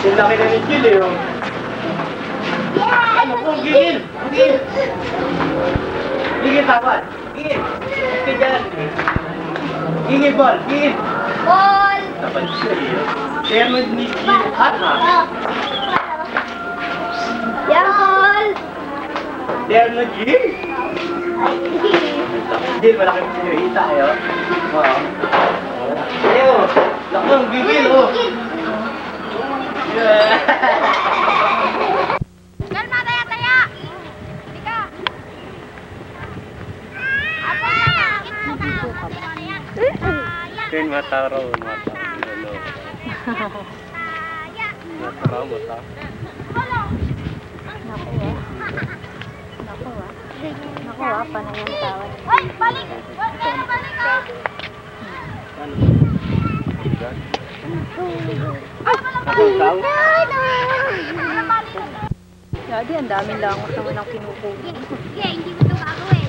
Yung laki na ni Jill eh. Ano po? Gigil! Gigil! Gigil dapat! Gigil! Okay dyan! Gigil ball! Gigil! Ball! Dapat siya eh. Kaya mo ni Jill hat ha? Yan, ball! Kaya mo Jill? Jill, malaki mo sa'yo. Hita kayo. Oo. Ayaw! Lakong gigil oh! Kalma, taya-taya! Ika! Apa? Ken mata raw, mata. Ano? Mata raw, mata. Naku pa na yung tawad. Ay, balik! Balik ka! Ano? Daddy, ang daming langot naman ang kinukuha. Sige, hindi mo ito gagawin.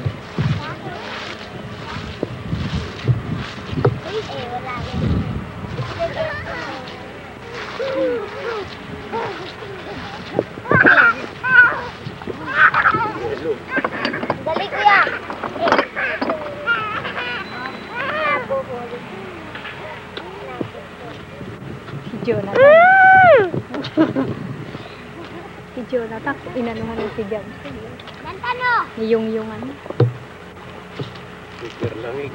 Wala rin. Dali, kuya. Si Jonathan. Si Jonathan, inanuhan ng si Jam. Dantano! Yung-yungan. Super lang eh.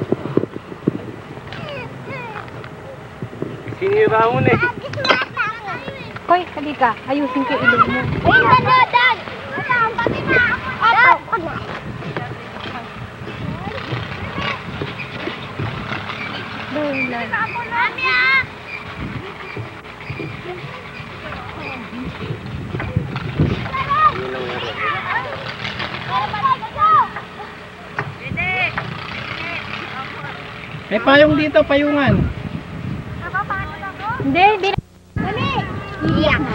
Sinira mo na eh. Koy, halika. Ayusin ko ilog mo. Ay, Dan! Pati na ako. Doon. Mami ah! Yun lang meron. May payong dito, payungan. Hindi, hindi. Dali! Iyak na.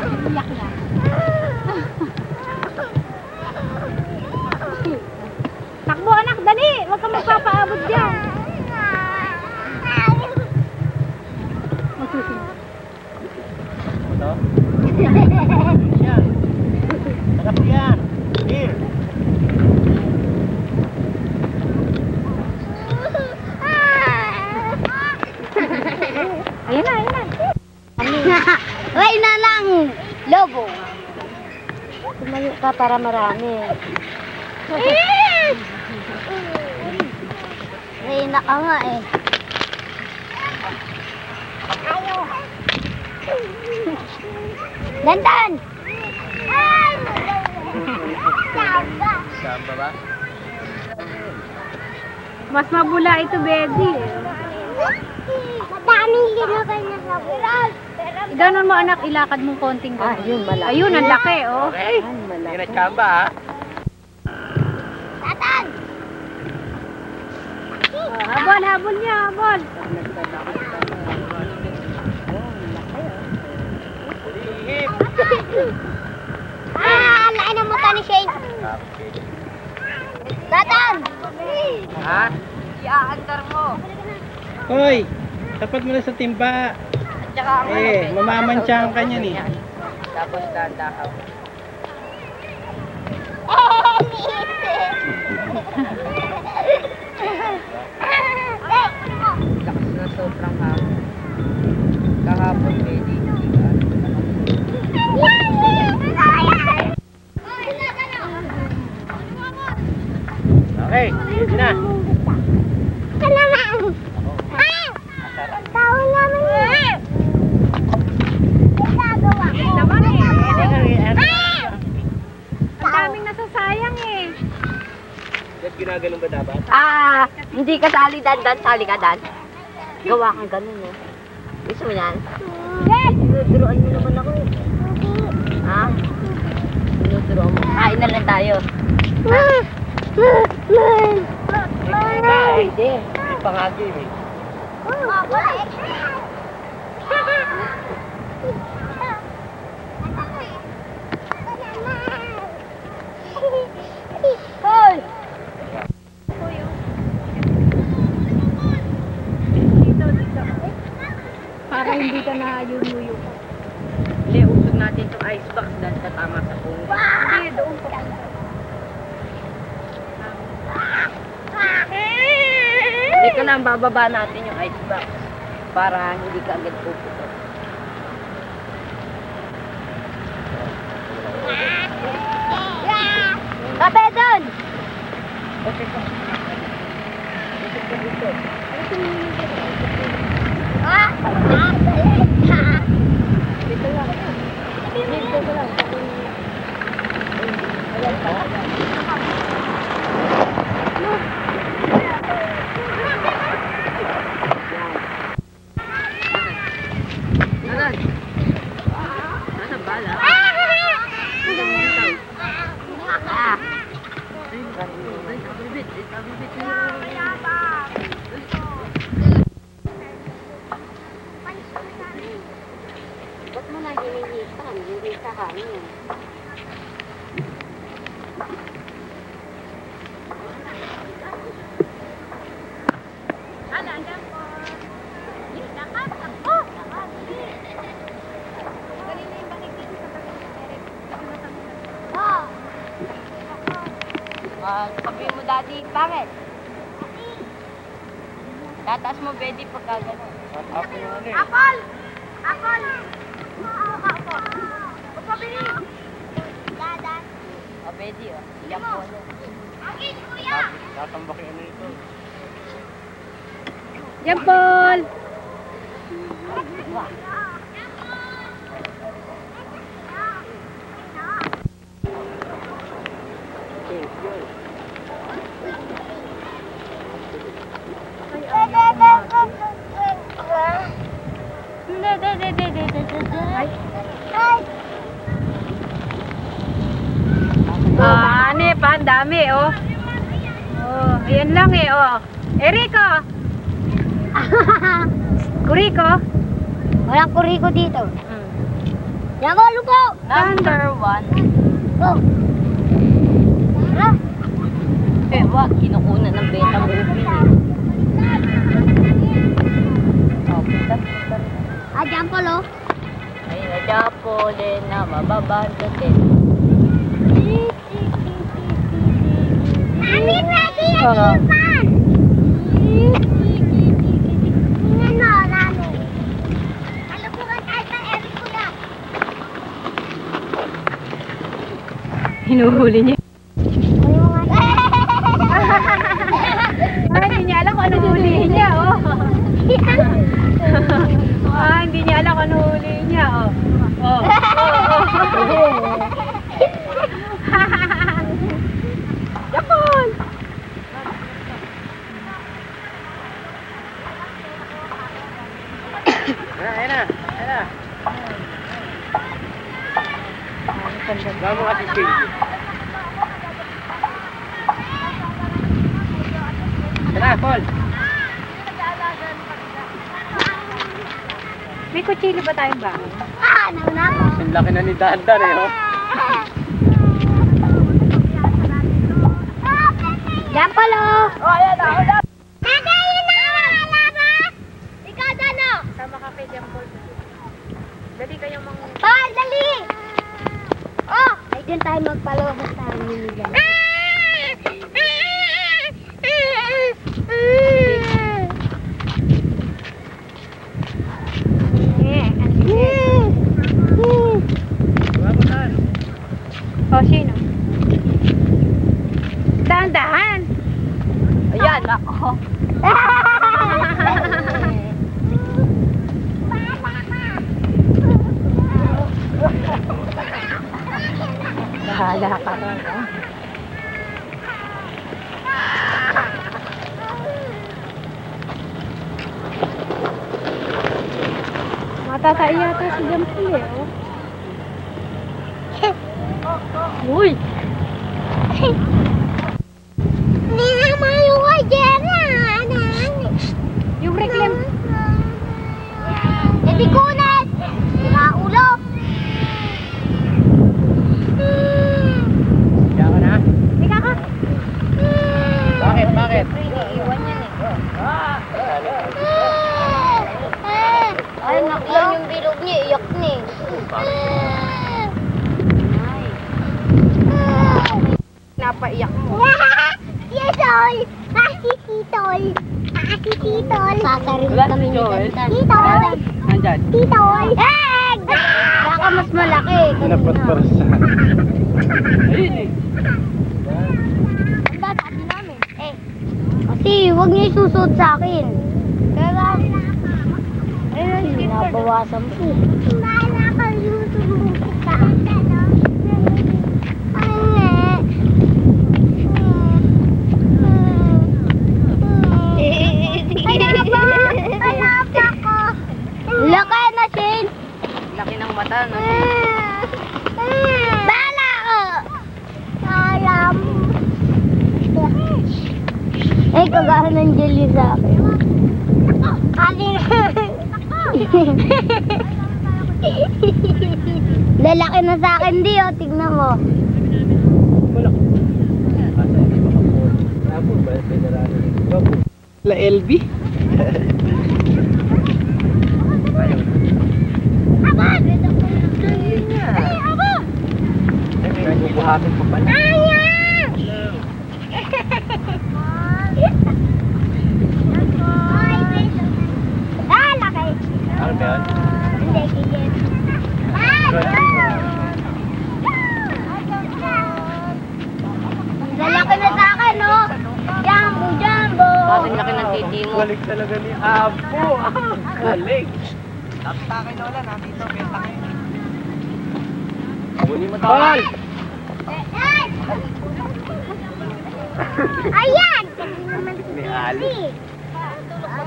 Takbo anak, dali. Huwag kang magpapaabot dyan. Masusunod. Ito? Yan. Sarap yan. Here. Ayan na. Ay na lang! Lobo! Tumayo ka para marami. Reyna ka nga eh. Dandan! Saan ba? Mas mabula ito, Betty. Madaming ginagay na sa bural. Ganon mo anak, ilakad mo konting ganon. Yun, malaki. Ayun, ang laki, oh. Okay. Hindi na chamba ha. Tatan! Habol niya, habol. Hihip. Ang laki ng mata ni Shane. Tatan! Ha? Iaandar mo. Hoy, tapat mo na sa timba. Mamamansyahan ka niyan eh. Tapos dadakaw. Lakas na sobrang hapon. Kahapon pwede. Okay, sige na. Kalaman! Tawag naman yun! Ginagawa ko! Naman eh. Ang daming nasasayang eh. Ba't ginaganon ba dapat? Hindi ka sali dandan, sali ka dan. Gawa kang ganun eh. Gusto mo yan? Dinuduroan mo naman ako eh. Ha? Dinuduroan mo. Kain na lang tayo. Hindi. Hindi pa nga game eh. Hoy! Dito. Para hindi ka na yuyuyo. Hindi, usog na natin itong icebox dahil tatama sa puno. Hindi, doon pa. Dito na, bababa natin yung icebox para hindi ka agad puputo. Kape doon! Okay po. Dito lang. Dito lang. Ba't mo na hinihipan? Hindi sa hangin. Sabihin mo, Daddy, bakit? Tataas mo, Betty, pagka gano'n. Ako yung ano eh. Apol! Apol! Upo! Upo, Bini! Dadan! O, Betty, o. Yan po, ano. Agin, kuya! Tatambak yung ano ito. Jampol! Ano pa, ang dami, oh. Oh, ayan lang eh, oh. Eriko! Kuriko? Walang kuriko dito. Yago, lupo! Number 1. Go! Tara! Eh, wag, kinukunan ng betang ubi. O, punta. Ah, Jampol, oh. Ay, nadapolin na mababandatin. Mami, pwede yan Oo. ipan! Tingnan mo, Mami. Kalubukan tayo sa Eriko na. Hinuhuli niya. Ayaw nga. Ay, hindi niya alam kung ano hulihin niya, oh. Ah, hindi niya alam kung ano hulihin niya, oh. Oh, oh, oh. Jampol! Ayan na. Gawin mo kasi shake. Tara, Paul. May kutsilo ba tayong ba? Ah, nauna ako. Ang laki na ni Dandan eh, oh. Jampol, oh. Oh, ayan na, ayan. Nagayin na! Wala ba? Ikaw, Dano. Sama ka kay Jampol. Dali kayong mga... Paul, dali! Oh! Ay, dun tayo magpalabas tayo nila. Oh, sino? Dahan-dahan! Ayan, ako. Bahala ka rin, oh. Matatay yata si Jampol eh, oh. Uy! Hindi na maluway dyan na. Yung reclaim. Hindi kunat! Sila ulo! Kaya ka na? Ika ka. Bakit? Iiwan yan eh. Ay, naklan yung bilog niya, iyak niya. pinapaiyak mo. Titol! Si Titol! Si Titol! Sakarin Wala kami si ni Joel. Titol! Titol! Nandyan. Titol! Baka mas malaki. Napatparsa. Ayun eh. Ang dati namin. Kasi huwag niyo isusuot sa akin. Kaya nabawasan po. Bahala ka susuot kita. Laki na, Shane. Laki ng mata, no? Bahala ka. Alam. Kagahan ng jelly sa akin. Akin. Lalaki na sa akin, di, oh. Tignan mo. La LB? Abad! Ay, abad! Bubuhatin ko pala. Ayan! Ah, laki. Ano ba yun? Hindi, kigil. Lalaki na sa akin, no? Jumbo, jumbo. Bakit laki ng titi mo? Balik talaga ni Apo. Balik. Tapos takin na wala. Nandito. Benta kayo. Kunin mo to. Paul! Ayan! Naman si Ni Ali. Baby.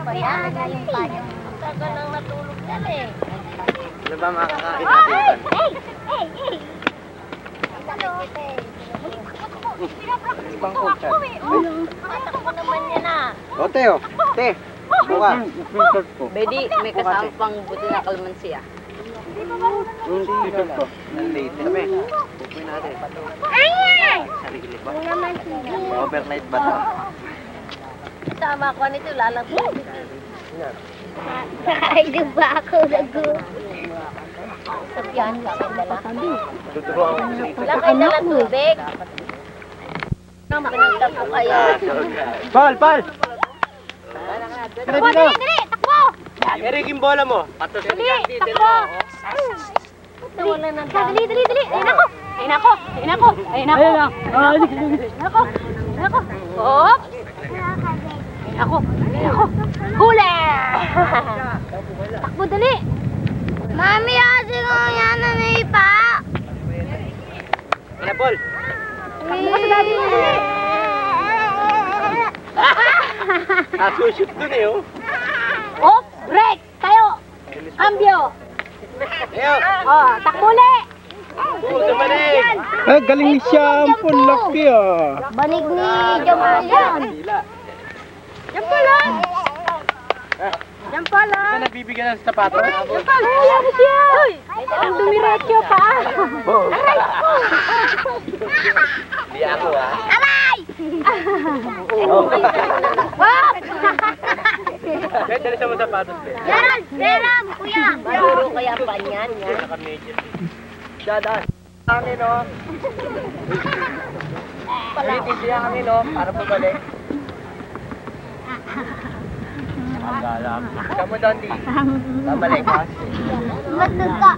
May agaling pa niya. Tagal lang natulog dala eh. Ano ba makakain Ay! natin? Hey! Hey! Hey! Ibang coach. Matakbo naman yan ah. O, Teo. Te. Buka. Bedi, may kasama pang buti na kalmansi ah. Yung t-shirt ko. Nandito. Sabi. Pupuin natin. Ayan! Sarili ba? May naman si Baby. Overnight ba ito? Sama ko nito, lalabas. Ay, di ba ako nag-go? Sabihan ka, dala. Tuturuan ko si Lakay na lang tubig. Pinagta po kayo. Paul! Paul! Takbo, dali, dali! Takbo! Eric, yung bola mo. Patos. Dali! Takbo! Wala na Dali, dali, dali! Ayun ako! Ayun ako! Ayun ako! Ayun ako! Ayun ako! Ayun ako! Hop! Ayun ako! Ayun ako! Huli! Takbo, dali! Mami, kasi ko yan na naipa! Ano, Paul? Takbo ka sa daddy mo, dali! Shoot dun eh, oh. Off! Break! Tayo! Ambyo! Teo! Oh, takbo ulit! Sa balik! Ah, galing ni Shampoo. Laki ah. Banig ni Jamal yan! Yan pala! Yan pala! Ka nabibigyan ng sapatos? Yan pala! Yan siya! Ang dumiretso pa! Di ako, ah. Aray! Wap! Kahit dali sa mga sapatos, Teo. Gerald! Gerald! Kuya! Maruro kaya pa niyan, yan. Naka-major. Dadaan. Hangin, oh. Ulitin siya hangin, oh. Para pabalik. Magalam. Kamu doon, di. Babalik, ha? Matag ka!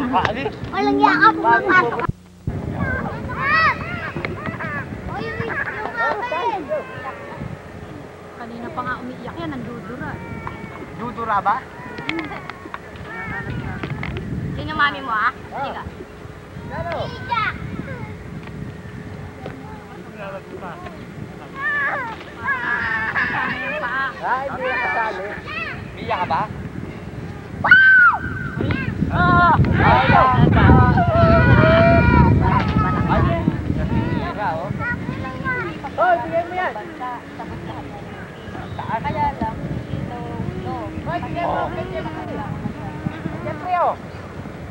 Kaalis. Walang yakap pumapasok! Uy, yung akin! Kanina pa nga umiiyak yan, nandudura. Dudura ba? Sino mami mo ah? Sige. Ija! Ay, hindi na kasali. Biya ka ba? Oh, bigay mo yan. Kaya lang. Hoy, bigay mo. Yan, Prio.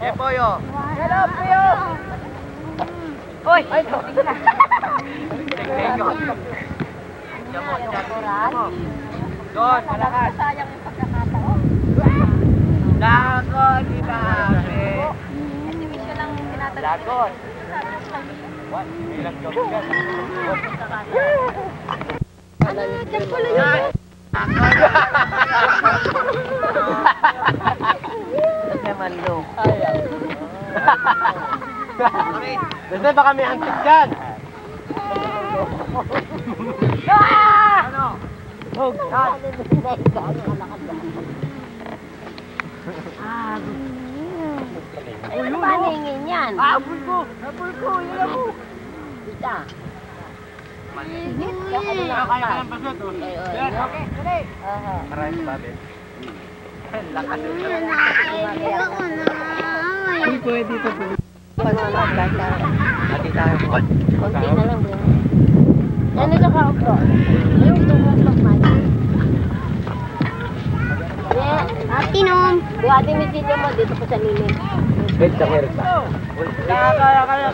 Yan, Poyo. Hello, Prio. Hoy! Ay, ito. Tingnan ko. Diyan mo, diyan mo. Doon, malakas. Sayang yung pagkakataon. Lagot, di ba? Estimation lang tinatanong. Lagot. Basta baka may antik dyan. Ano ba ningin yan? Habol ko! Habol ko! Yan ako! Kita. Kaya ka lang pasot. Yan, okay, dali! Maraming babi. Lakas yung Hindi pwede ito po. Hati tayo. Konti na lang. Ano sa kaupo? Yung tumulong man. Ate Nom. Buhati mo sila mo dito pa sa lilim. Wait, sakit ka. Kaya.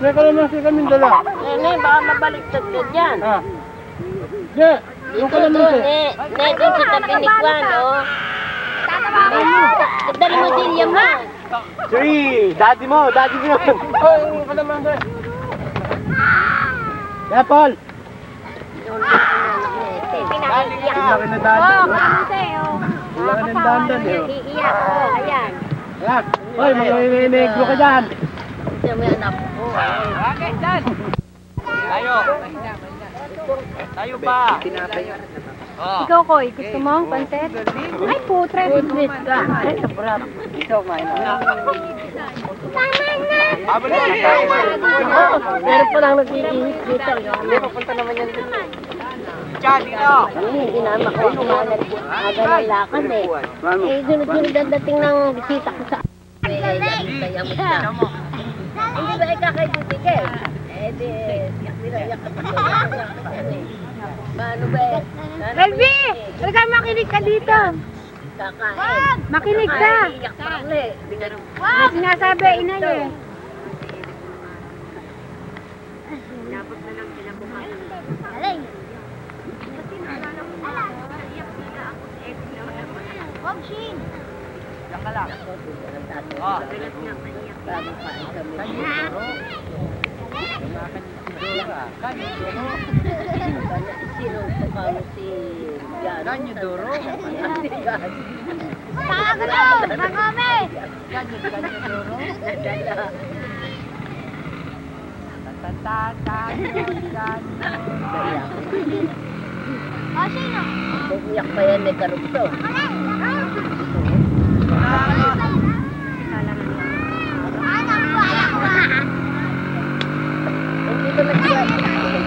May kalamansi kaming dala. Nene, baka mabaliktad ka dyan. Diyan! Yung kalamansi. Ne, dun sa tabi ni Juan, oh. Dali mo silya mo. 3! Daddy mo! Daddy mo yun! Oh, yung kalamansi. Yeah, Paul! Pinakaiyak. Laki na dandan. sa'yo. Laki ng dandan eh. Iiyak ko, ayan. Ayan. Hoy, may-negro ka dyan. Siya mo yan ako. Okay, dad! Tayo! Tayo pa! Oh. Ikaw, Koy, gusto mo? Pansit? Ay, putre. Goodness ka. Ay, naprap. Habol mo! Meron pa lang nag-iihip dito. Hindi, papunta naman yan dito. Diyan, dito! Hindi naman ako kumalat. Aga ng lakad eh. Eh, sunod-sunod ang dating ng bisita ko sa... Kaya mo siya. Hindi ba ikaw kay Titikil? Eh, di... Yak ka pa. Paano ba eh? Elvi! Talaga makinig ka dito. Kakain. Makinig ka. Ay, iyak pa ulit. May sinasabi, inay eh. Alay. Wag, Shin. Diyan ka lang. Oh. Bago kain kami. Sino pa kamo si Jan? Ganyo duro. Pagano, magome. Ganyo duro. O, sino? Umiyak pa yan, may karugto. Anak ko, anak ko. Dito nagsiyagan ulit.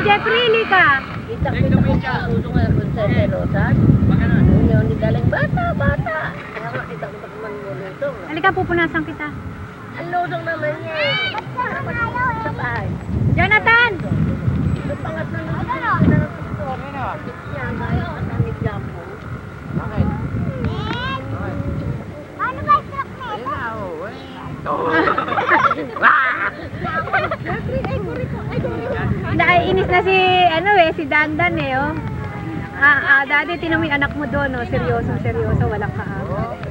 Jeffrey, lika. Kita ko sa uso nga kung sa Rosan. Unyo ni galing bata. Ano, kita ko man mo lutong. Halika, pupunasan kita. Ang lutong naman yan. Sa bahay. Jonathan! Sa pangatlo na lutong. Yan, kaya katamig lang po. Bakit? Ano ba yung truck na ito? Naiinis na si Dandan eh, oh. Daddy, tinan mo yung anak mo doon, oh. Seryoso, walang kaaway.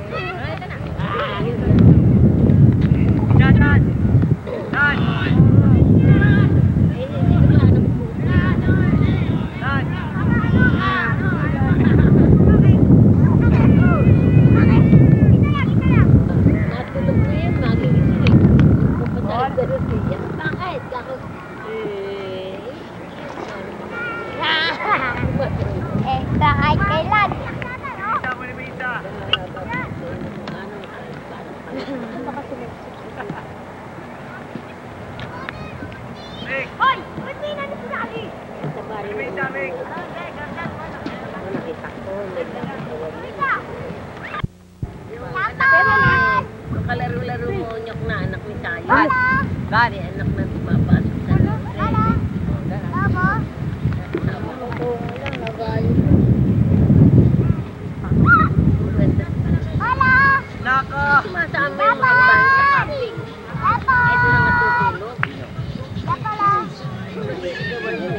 Natulog ko yun, magigising. Pupunta sa Rosia. Bakit? Kahit kailan. Hoy! Ba't may nanin si Daddy? Kalaro-laro mo nyok na anak ni Tayo. Lola! Bari, anak na tumapasok sa Lola! Lobo? Lola! Nako! Sumasama yung mga ibang sa camping. Lepo! Ito na matutulog. Lepo lang!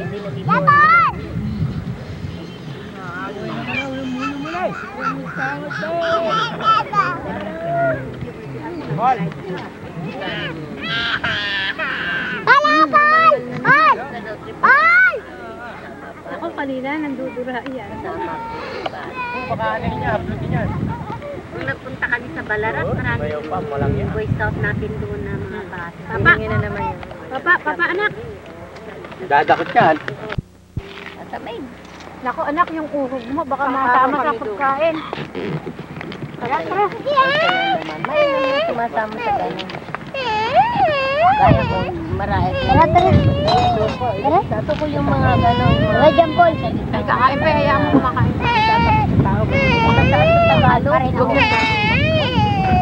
Hindi na Lepon! Paul! Paul! Paul! Paul! Ako kanina, nandudura yan. Baka ano niya, upload niya. Kung nagpunta kami sa Ballarat, marami Bayo pa, walang yan. yung Boy Scout natin doon na mga bata. Papa. Hilingi na naman yung... Papa, anak. Dadakot yan. Sabay. Naku, anak, yung uhog mo, baka matama sa pagkain. Tara. May naman sumasama sa ganun. Kaya ko marami. Tara. Natukol yung mga gano'n. Tara, Jampol. Ay, kakain pa, hayaan mo kumakain. Tagalog.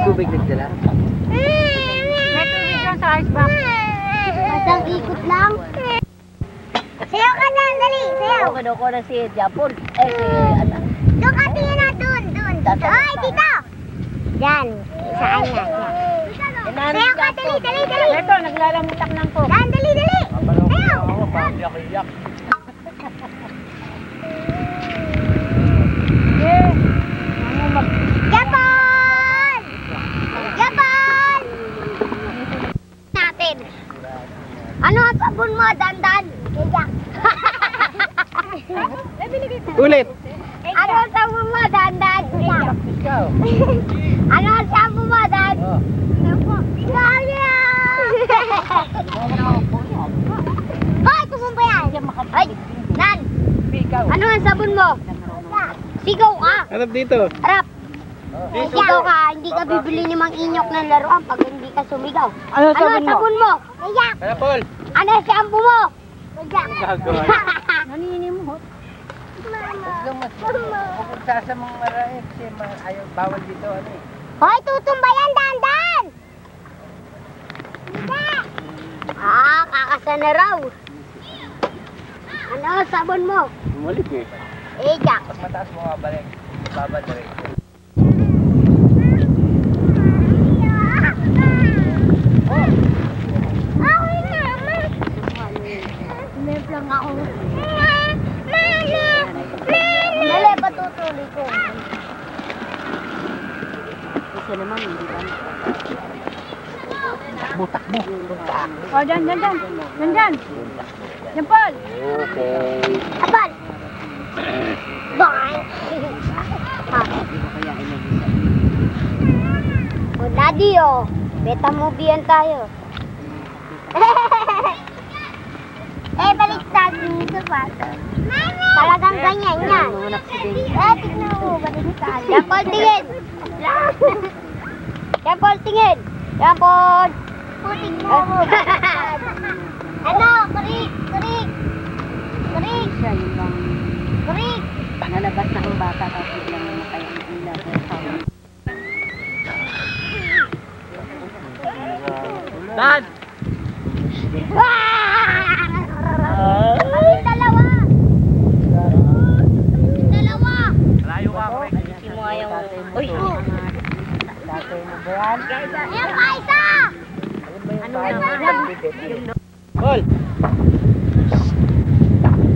Tubig nagdala. May tubig dyan sa ice box. Masang ikot lang. Sayaw ka na, dali. Sayaw. Ako daw ko na si Japon. Si Doon ka tingin na, doon. Ay, dito. Yan. Saan yan? Sayaw ka, dali. Ito, naglalamutak ng ko. Dan, dali. Sayaw. Ako, parang iyak-iyak. Japon! Japon! Natin. Ano ang sabon mo, Dandan? Kaya. Ulit. Ano ang sabon mo, Dandan? Kaya. Ikaw. Ano ang sabon mo, Dan? Oh. Kaya! Hoy, tumumpa yan! Ay, Dan! Ikaw. Ano ang sabon mo? Sigaw ka! Harap dito. Harap! Sigaw ka, hindi ka bibili ni Mang Inyok ng laruan pag hindi ka sumigaw. Ano Ano ang sabon mo? Kaya! Kaya Paul. Ano ang shampoo mo? Kaya! Gagawa. Naninimot. Kung sa mga marae, kasi ayaw, bawal dito, ano eh. Hoy, tutumba yan, Dandan! Kakasa na raw. Ano ang sabon mo? Bumalik eh. Jack. Pag mataas mo babalik, babalik. Nep lang ako. Dali, patutuloy ko. Isa naman, hindi ba? Butak mo. O, dyan. Yan, Paul. Okay. Apal! Bye! O, Daddy, oh. Beta movie yan tayo. Baliktad dito ba? Talagang ganyan yan. Tignan mo, baliktad. Yan, Paul, tingin. Yan, Paul, tingin. Yan, Paul. Puting mo mo. Ano? Kurik. Siya yung bang Kurik. nalabas na ang bata tapos biglang namatay ang ilaw sa tao. Dad! Ay, dalawa. Layo ka, Rick. Si mo ayaw. Uy! Ayan pa, isa. Ano naman? Paul!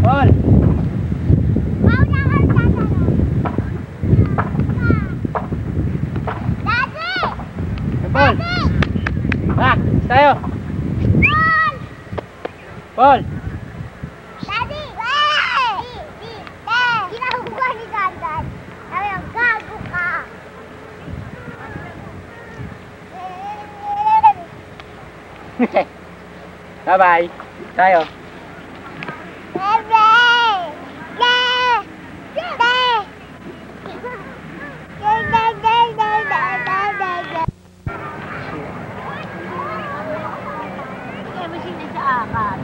Paul! Mauna ka sa tanong. Daddy! Paul! Ah, tayo! Paul! Daddy! Kinakuha ni Dandan. Sabi ang gago ka. Bye-bye! Tayo! Kaya mo sila sa akad.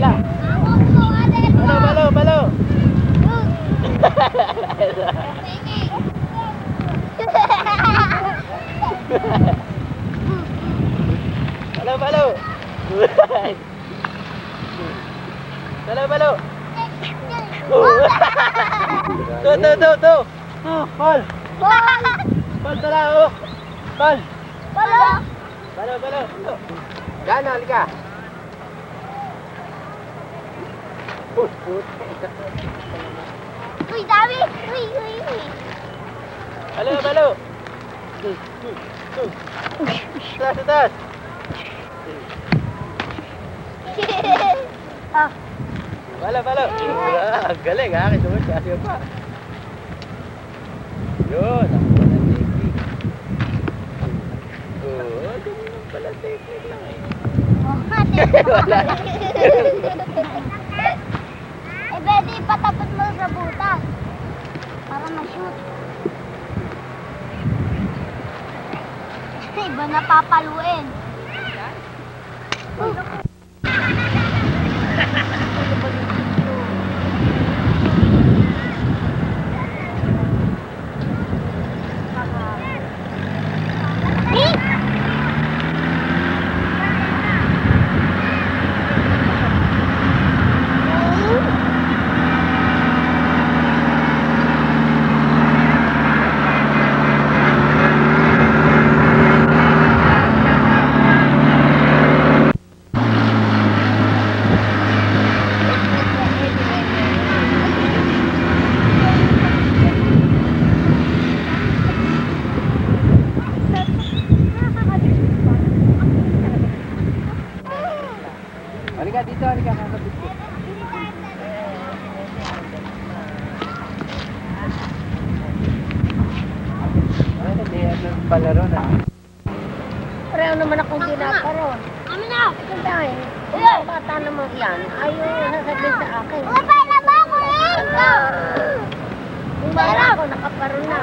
Kabila. Balo. Balo. Tuh. Pal. Pal, tara, oh. Pal. Balo. Gana, halika. Uy, dami! Uy! Balo. Taas. Balo. Galing ha, kinuha siya pa. Yun, ako pala technique. Ganun pala technique lang eh. Wala. Pwede ipatapot mo sa butas. Para ma-shoot. Iba na papaluin. Halika dito, kakabit ko. Hindi, palaro na. Pareho naman akong ginakaroon. Kami na! Dahil, bata naman yan. Ayaw sasabihin sa akin. Lapay na ba ako Kung bata ako, nakaparoon na.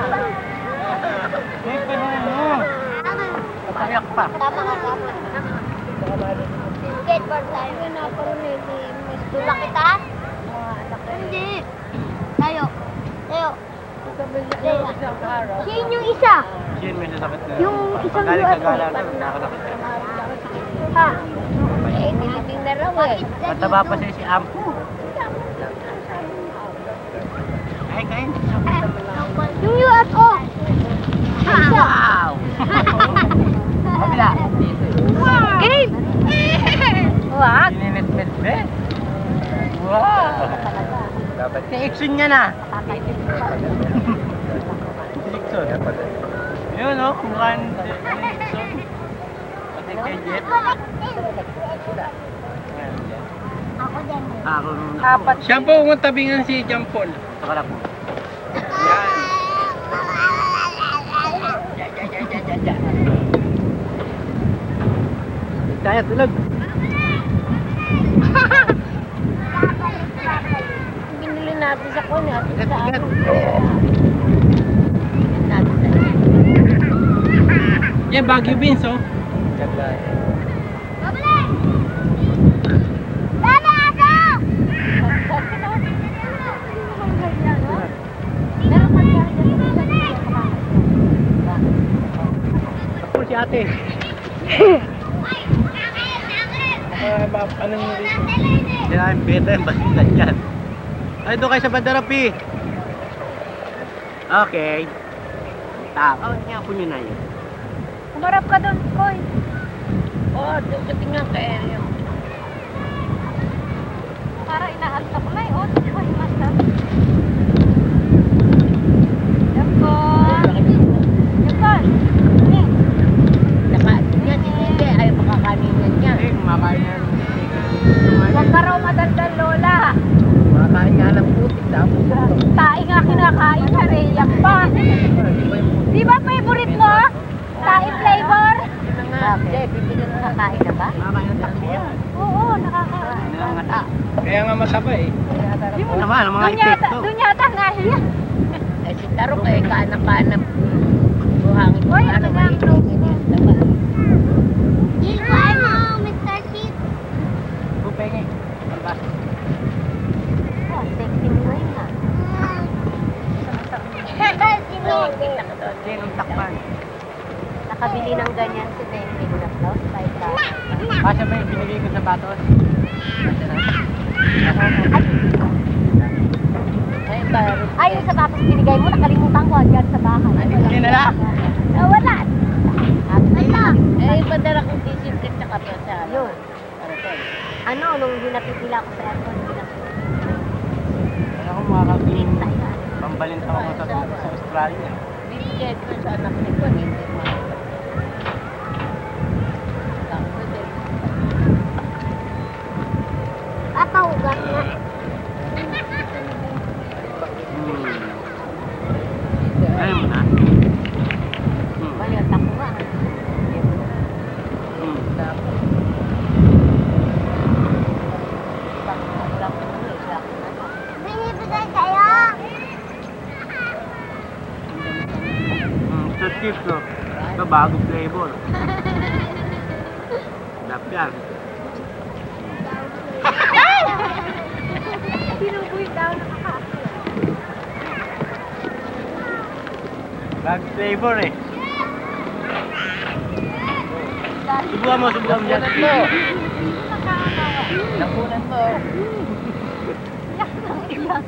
Papayak pa. Tama. Skateboard tayo. Nakaparoon na si Miss Tula kita? mga anak ko. Hindi. Tayo. Sabi niya, isang araw. Sino yung isa? Shin, may nasakit na. Yung isang Galing UFO. kagala na, nakalakit. Ha? Eh, nilibing na raw eh. Mataba pa siya si Ampo. Ay, kain. Yung UFO. Wow! Kabila. Game! Wag. Ininit-mit, be. Wow! Dapat action niya na. Dixon. Yun, no? Mukhang Dixon. Pati kay Jet. Ako din. Ako. Apat. Siya po kung tabingan si John Paul. Saka po. Kaya tulog. Binili natin sa kanya at sa Igat. Yan, Baguio Beans, oh. Ako si ate. Ano yung dito? Yan, beta yung basitan yan. Ay, doon kayo sa Bandarapi. Okay. Tao, niya po nyo na yun. Kumarap ka doon, Koy. Oo, doon ka tingnan ka area. Para inaalta ko na eh. Oh, Koy, master. Yakon! Naka, niya, hindi. Ayaw makakaninan niya. Eh, kumakain na. Huwag ka raw madaldal, Lola. Kumakain nga ng putik. Tapos Tae nga kinakain ka, Reyak pa. Di ba favorite mo? Tae flavor? Bibigyan mo kakain ka ba? kumakain ng takbo yan. Oo, nakakain. Nangangata. Kaya nga masaba eh. Hindi mo naman, ang mga epekto. Doon yata nahiya. Eh, si Tarok eh, kanap-kanap. Buhangin Uy, ang tagang close mo. Ikuan mo, Mr. Chip. Bupenge. Ang basa. nakabili ng ganyan si Benjamin na blouse, 5,000. Kasya ba yung binigay ko sa batos? Ay, yung sapatos binigay mo, nakalimutan ko dyan sa bahay. Hindi na lang. Wala. Padala kong disinfect sa kapya sa Yun. Ano, nung hinapit nila ako sa aircon, Ano ko makakabing pambalin sa ako sa Australia. bibigay ko sa anak ni Juan, hindi mo. Papaugat na. Ayaw mo na? Bayat ako nga. Binibigay kayo. Ito chips oh. Ito bago flavor. Dap yan. Sinubuhin daw nakakasya. Bago flavor eh. Subukan mo yan. Nakunan mo.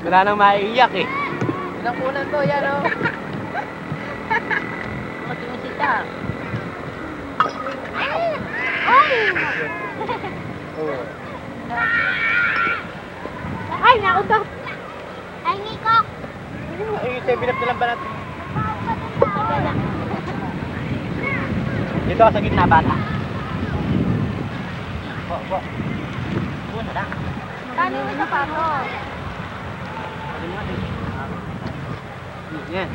Wala nang maiiyak eh. Nakunan mo, yan o. Matimusita. Ay, naku to. Ay, Nico. Ay, 7 up na lang ba natin? Dito ka sa gitna bata. Po. Una lang. Kano yung sapatos? Yan.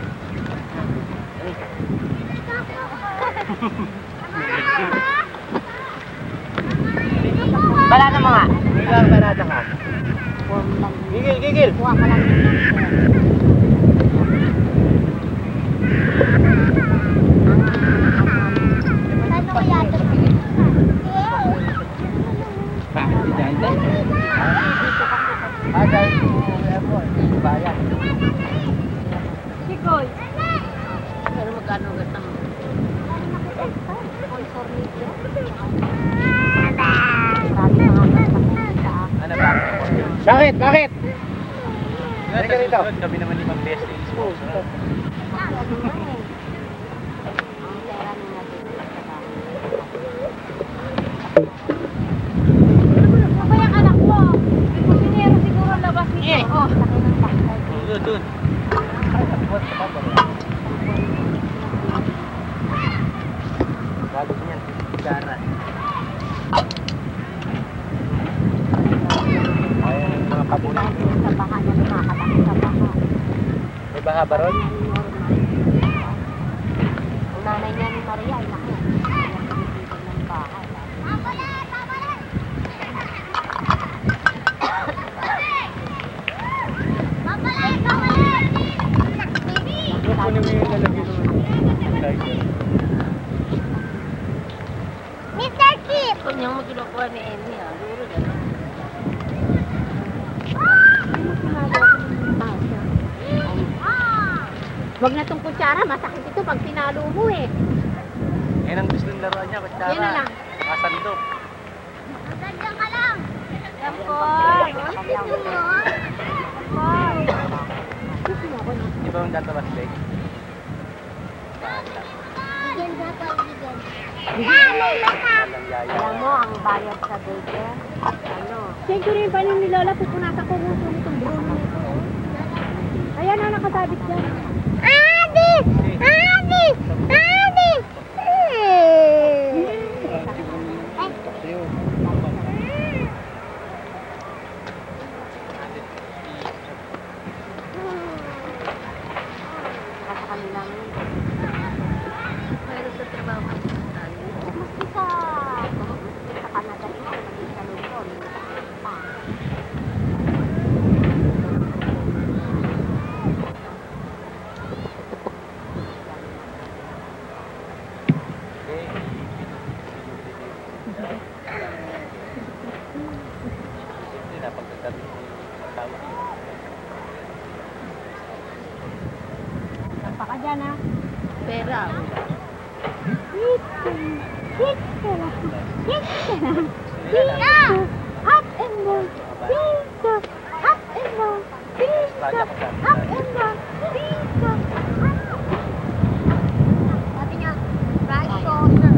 Wala na mga. Ilang barada ka? Gigil. Kuha ka lang. Saan ko yata? Dahil airport, bayan. Sikoy. Pero magkano gasta mo? Sponsor nito. Sabi mga sa Ano ba? Bakit? Halika dito. Kami naman 5 beses na sponsor. ang pera na natin. Ano ba yung anak mo? Kusinero siguro labas nito. Oh. Laki ng takay. Doon. Bago niyan, garan. Ayan yung mga pabunan. Sa baha na lumakatak sa baha. May baha ba ron? Ang nanay niya ni Maria ay laki. Ng bahay. Kunin mo yung lalagyan ng Mr. Kip! Kung yung magkinukuha ni Amy, Luro na. Huwag na tong kutsara, masakit ito pag pinalo mo eh. Yan ang gusto ng laruan niya, kutsara. Yan na lang. Masandok. Magandang ka lang! Tampoy! Di ba yung databas, Bek? Bigyan ka pa, bigyan. May makeup! Walang yaya. Alam mo, ang bayad sa daycare, ano? Siyempre rin pa ni Lola, pupunata ko gusto nitong Bruno nito. Ayan na, nakasabit dyan. Adi! Adi! Adi! Nasa kanila mo. Mayroon sa trabaho ka sa Maski sa Canada ito, maging sa Luzon. Pa. Hindi na pagkagabi ng tawag. Saan pa ka dyan, ha? pera. Ih, Up and down, dito. Up and down, dito. Up and down, dito. Sabi niya, right shoulder.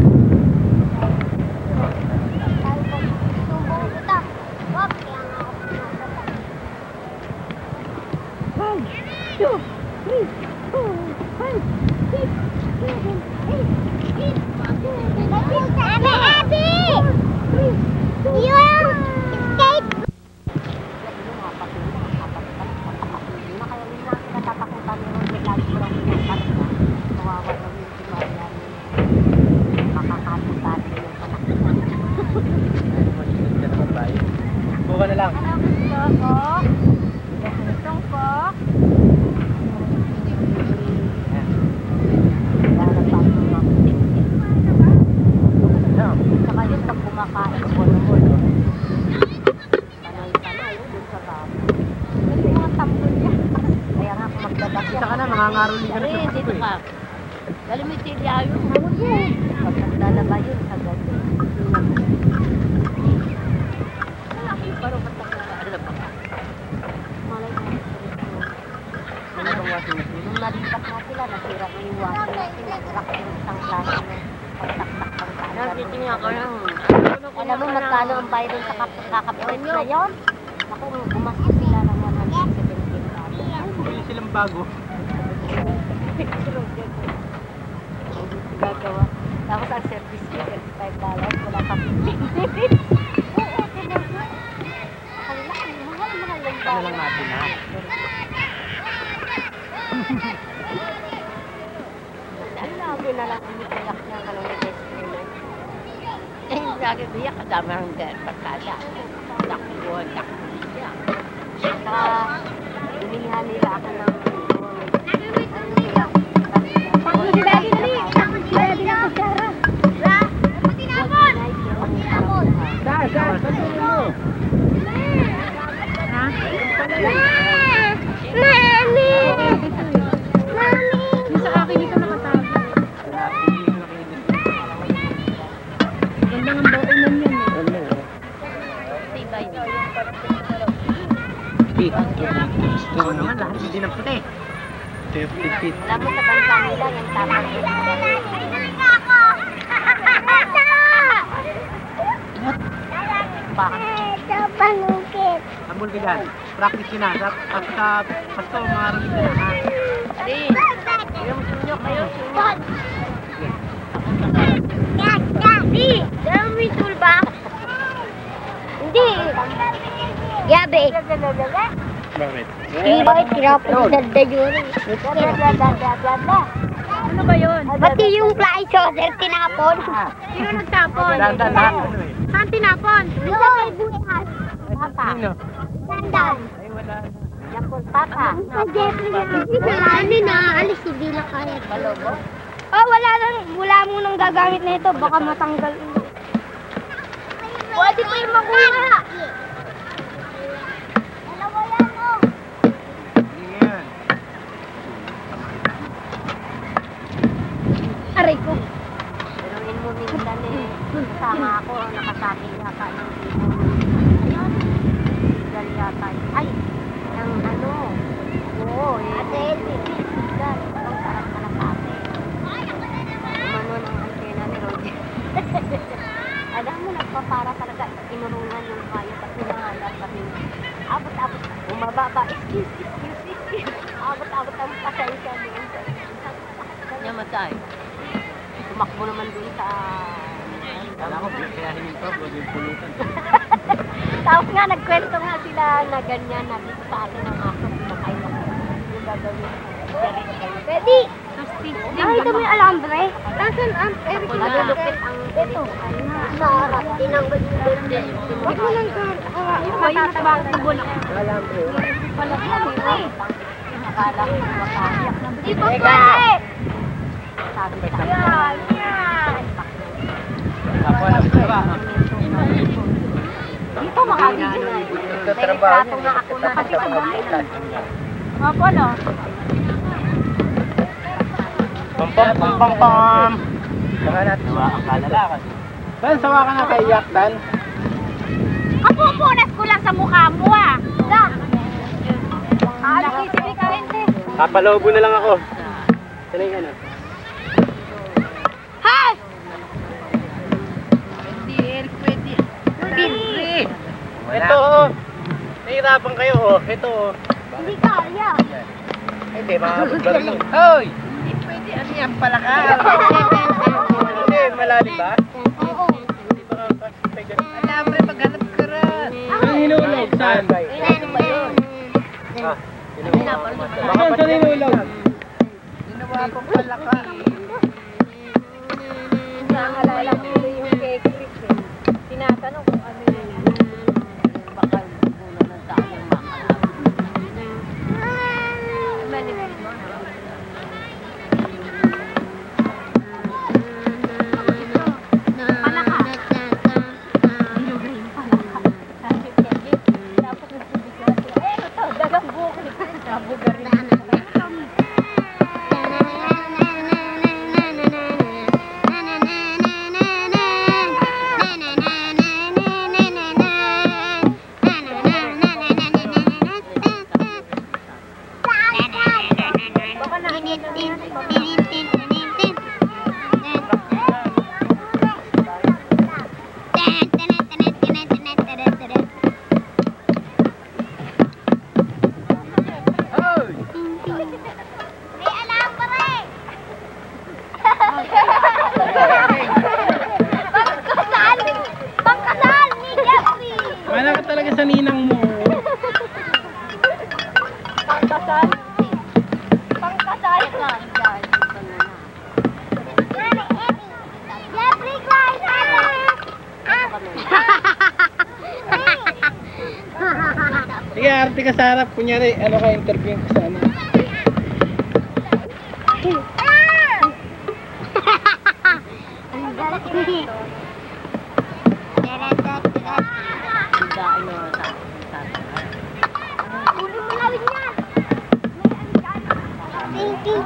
Sabi ko, sumbong kita. Wag, kaya nga ako pinapata. 1, 2, 3, 4, 5, 6, 7, 8, 9, 10. Abby! Yung skate! Buka na lang. Saka yun, pag kumakain ko naman, panay-panay, dun sa babo. Kasi mga tambol niya. Kaya nga kung magdadasya. Isa ka na, nangangaruli ka na sa Dito pasko eh. ka. Dali mo yung tilya yun. Pag naglalaba yun, sa gabi. Parang matanggalala pa. Malay mo. Ano bang washing machine? Nung nalipat na sila, nasira ko yung washing machine. Nagrak yung isang klase ng pagtaktak pang Natitingnan ka lang. Alam mo, magkano ang bayad sa kakapit na yun? Ako, gumastos sila ng 117,000. Bili silang bago. Gagawa. Tapos ang service fee, $35. Wala pa 15 minutes. Oo, tinagwa. Ang laki, mahal yung Ano lang natin ha? Ang lagi na lang umipiyak niya ka ng investment. Eh, lagi biyak. Kadami ang pagkala. Takbuhan, takbuhan. Saka, bilihan nila ako ng ano nila? Pagod si Daddy na rin. Pagod si Daddy na kutsara. Dapat tinapon. Sabi mo. Mami! Sa akin ito nakatago. Ganda ng baunan yan eh. Tibay. Oo naman, lahat hindi ng puti. 50 feet. Alam mo sa bansa nila, yung tapang Sa panukit. Ambul ka dyan. Practice yun na. Sa pasto, mga rumit na ha. Ari. Yung sunyo kayo. Daddy! Dami may tool ba? Hindi. Yabe. Bakit? Bakit tinapon dalda yun? Ano ba yun? Pati yung fly saucer tinapon. Sino nagtapon? Dandan lahat ano eh. Saan tinapon? Yung bukas. Sino? Dandan. Ay wala na. Yakul Papa. Sa Jeffrey na. Ano na, alis hindi na kaya. Balobo. Oh, wala mo nang gagamit na ito. Baka matanggal. Pwede pa yung makuha. Dalawa yan, oh. Hindi yan. Aray ko. Biruin mo minsan eh. Kasama ako, nakasakil yata ng ibon. Ayun. Dali yata. Ay, ng ano. Oo, eh. Ate Elsie. Dali, ang sarap na ng ate. Umano ng antena ni Roger. Alam mo, nagpapara talaga. Inurungan yung kaya. Kasi nangalat kami. Abot-abot. Bumababa. Excuse. Abot-abot ang pasensya doon. Namatay. Tumakbo naman doon sa... Kala ko, kaya hininto, huwag yung pulutan. Tapos nga, nagkwento nga sila na ganyan na dito sa atin ang aso. Pinakain ako. Yung gagawin. Pwede. Toasty. Nakita mo yung alambre? Nasaan ang Eric? Malulupit ang... Ito. Sa harap. Tinanggal yung berde. Huwag mo lang ka. Yung matatabang tubol. Pala siya, akala ko makahiyak ng Di ba pwede? sabi sa Yan. Ako na, ito ba? Dito makabigyan na. May retrato nga ako na kasi sa bahay. Opo, no? Pam. Baka natin ang kalalakan. Dan, sawa ka na kaiyak, Dan. Kapupunas ko lang sa mukha mo ah. Da. Nakisipin ka rin eh. Papalobo na lang ako. Saan yung ano? Hay! Ito oh. Nahihirapan kayo oh. Ito oh. Hindi kaya. Hindi, makakapag ba rin? Hoy! Hindi pwede. Ano yan? Palakal. Hindi, malalim ba? Oo. Hindi ba kakasipay ganun? Alam mo, paghanap ka rin. Ang hinulog, saan? Ano ba yun? Ah, Saan sa hinulog? Ginawa pong palaka. Naalala ko yung kay Chris eh. Tinatanong kung ano yun. Bakal muna ng tao yung makalap. Manipis mo. Palaka. Tapos nagsibigat. Eh, ito, dagang buhok. Nabuga rin. May alam pa rin. Pangkasal! Pangkasal ni Jeffrey! Wala ka talaga sa ninang mo. Pangkasal. Pangkasal! Jeffrey Klein! Sige, arte ka sa harap. Kunyari, ano ka interview ko sa ano. Ang galing. Ulo mo lawin niya. Thank you.